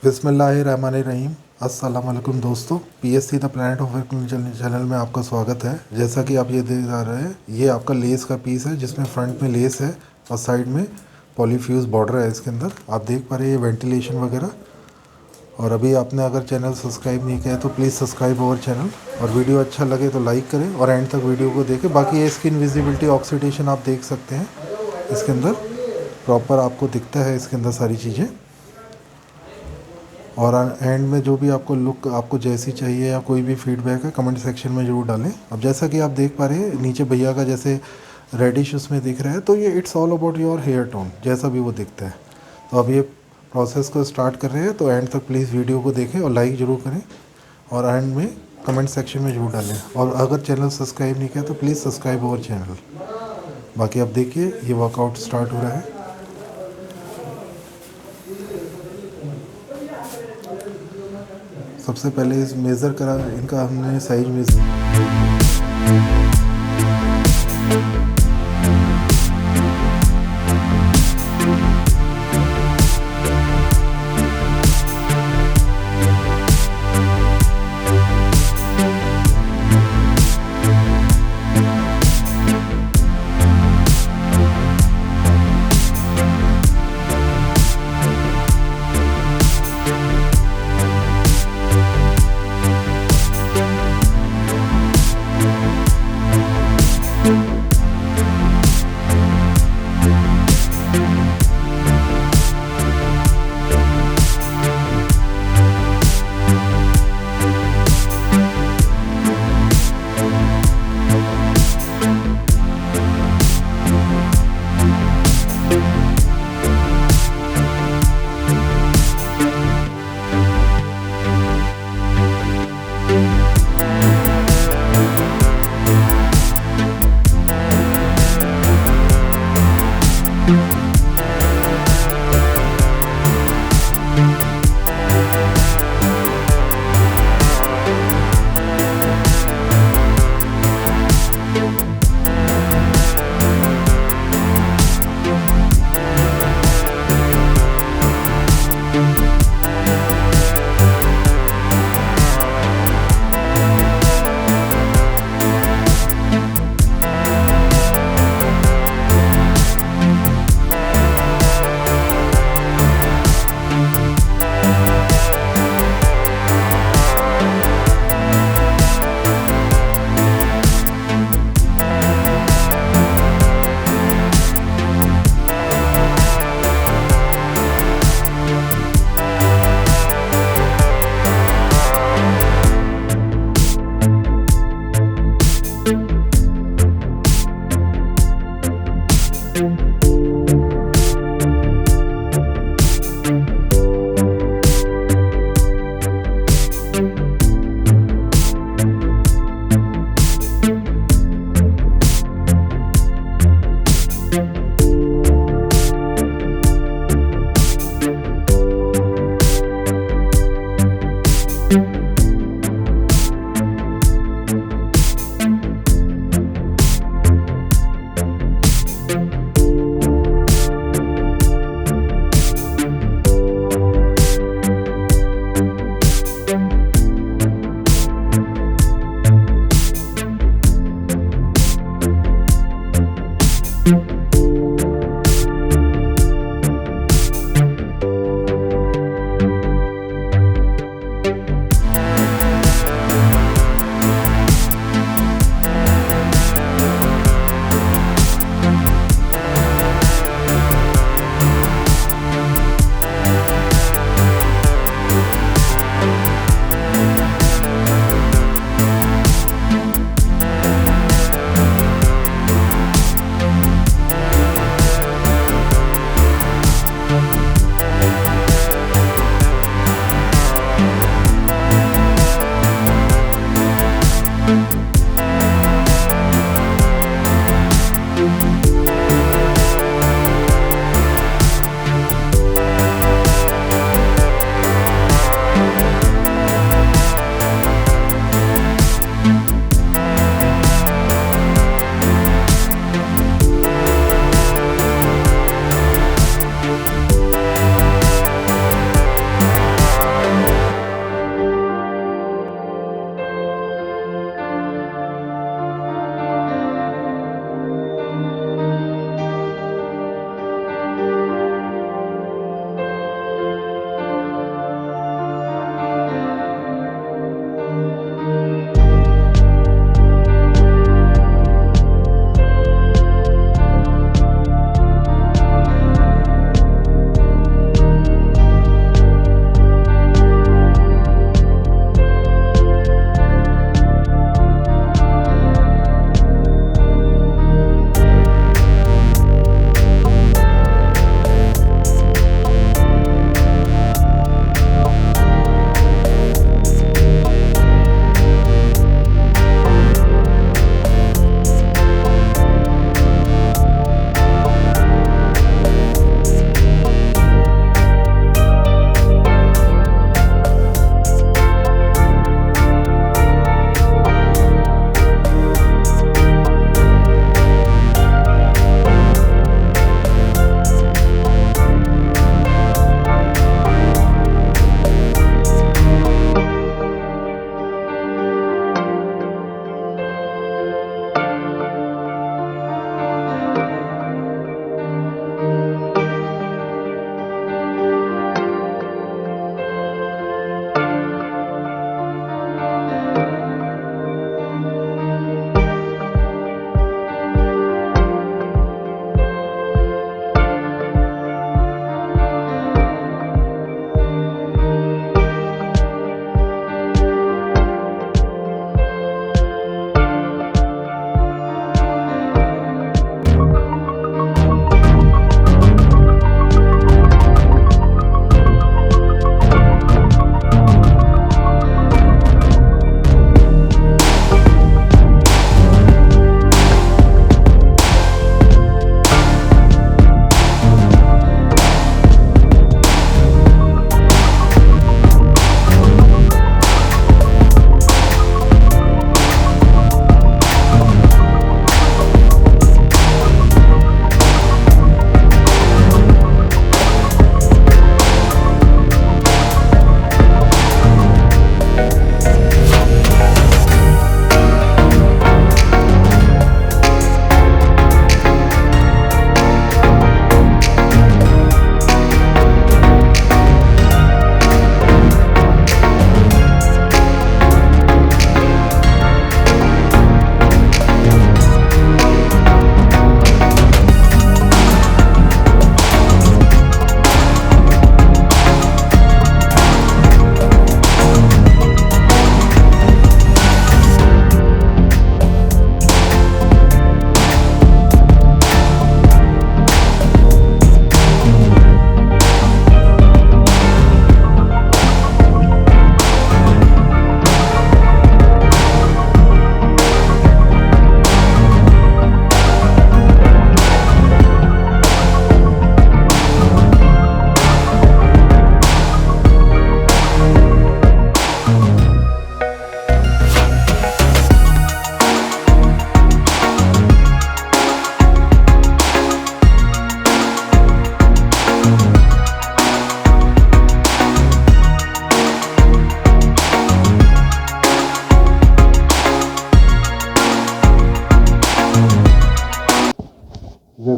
बिस्मिल्लाहिर्रहमानिर्रहीम। अस्सलाम वालेकुम दोस्तों, PHC the planet of channel में आपका स्वागत है। जैसा कि आप ये देख रहे हैं, ये आपका लेस का पीस है जिसमें फ्रंट में लेस है और साइड में पॉलीफ्यूज बॉर्डर है। इसके अंदर आप देख पा रहे हैं ये वेंटिलेशन वगैरह। और अभी आपने अगर चैनल सब्सक्राइब नहीं किया है तो प्लीज़ सब्सक्राइब अवर चैनल, और वीडियो अच्छा लगे तो लाइक करें और एंड तक वीडियो को देखें। बाकी ये स्किन विजिबिलिटी ऑक्सीडेशन आप देख सकते हैं, इसके अंदर प्रॉपर आपको दिखता है इसके अंदर सारी चीज़ें। और एंड में जो भी आपको लुक आपको जैसी चाहिए या कोई भी फीडबैक है कमेंट सेक्शन में ज़रूर डालें। अब जैसा कि आप देख पा रहे हैं नीचे भैया का जैसे रेडिश उसमें दिख रहा है, तो ये it's all about your hair tone, जैसा भी वो दिखता है। तो अब ये प्रोसेस को स्टार्ट कर रहे हैं, तो एंड तक प्लीज़ वीडियो को देखें और लाइक ज़रूर करें और एंड में कमेंट सेक्शन में ज़रूर डालें। और अगर चैनल सब्सक्राइब नहीं किया तो प्लीज़ सब्सक्राइब अवर चैनल। बाकी अब देखिए ये वर्कआउट स्टार्ट हो रहा है। सबसे पहले इस मेज़र करा, इनका हमने साइज मेज़र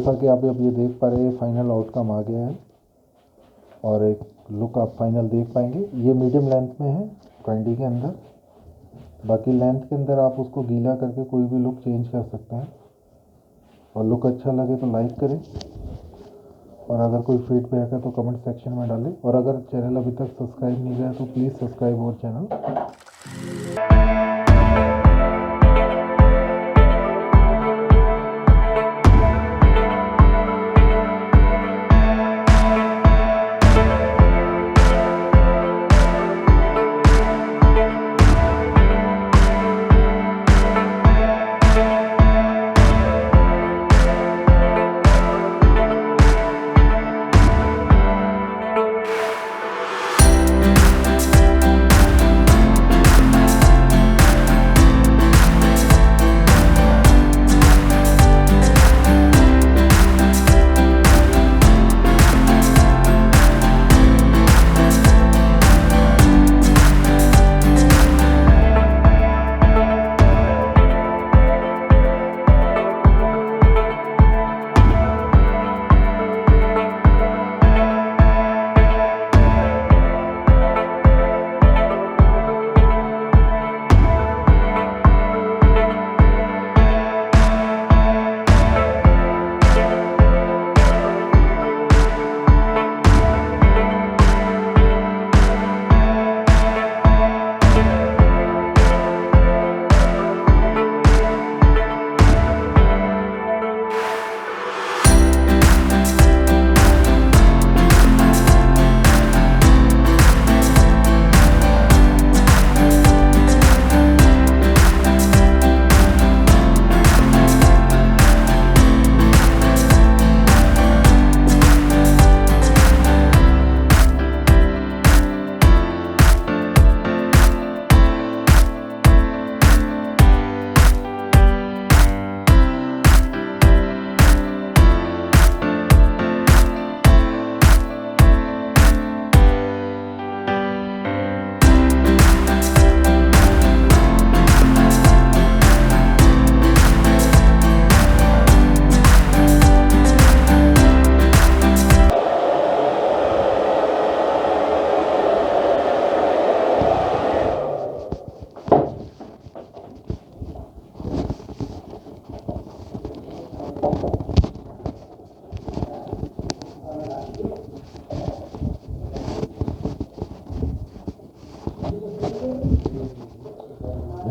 जैसा कि आप अब ये देख पा रहे हैं फाइनल आउटकम आ गया है और एक लुक आप फाइनल देख पाएंगे। ये मीडियम लेंथ में है ट्वेंटी के अंदर। बाकी लेंथ के अंदर आप उसको गीला करके कोई भी लुक चेंज कर सकते हैं। और लुक अच्छा लगे तो लाइक करें और अगर कोई फीडबैक है तो कमेंट सेक्शन में डालें। और अगर चैनल अभी तक सब्सक्राइब नहीं किया तो प्लीज़ सब्सक्राइब अवर चैनल।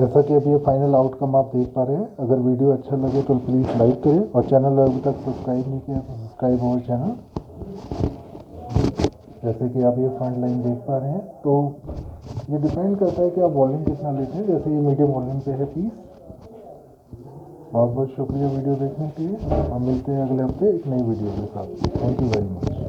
जैसा कि अभी ये फाइनल आउटकम आप देख पा रहे हैं। अगर वीडियो अच्छा लगे तो प्लीज़ लाइक करें और चैनल अभी तक सब्सक्राइब नहीं किया तो सब्सक्राइब अवर चैनल। जैसे कि आप ये फ्रंट लाइन देख पा रहे हैं तो ये डिपेंड करता है कि आप वॉल्यूम कितना लेते हैं। जैसे ये मीडियम वॉल्यूम पे है पीस। बहुत बहुत शुक्रिया वीडियो देखने के लिए। हम मिलते हैं अगले हफ्ते एक नई वीडियो के साथ। Thank you very much.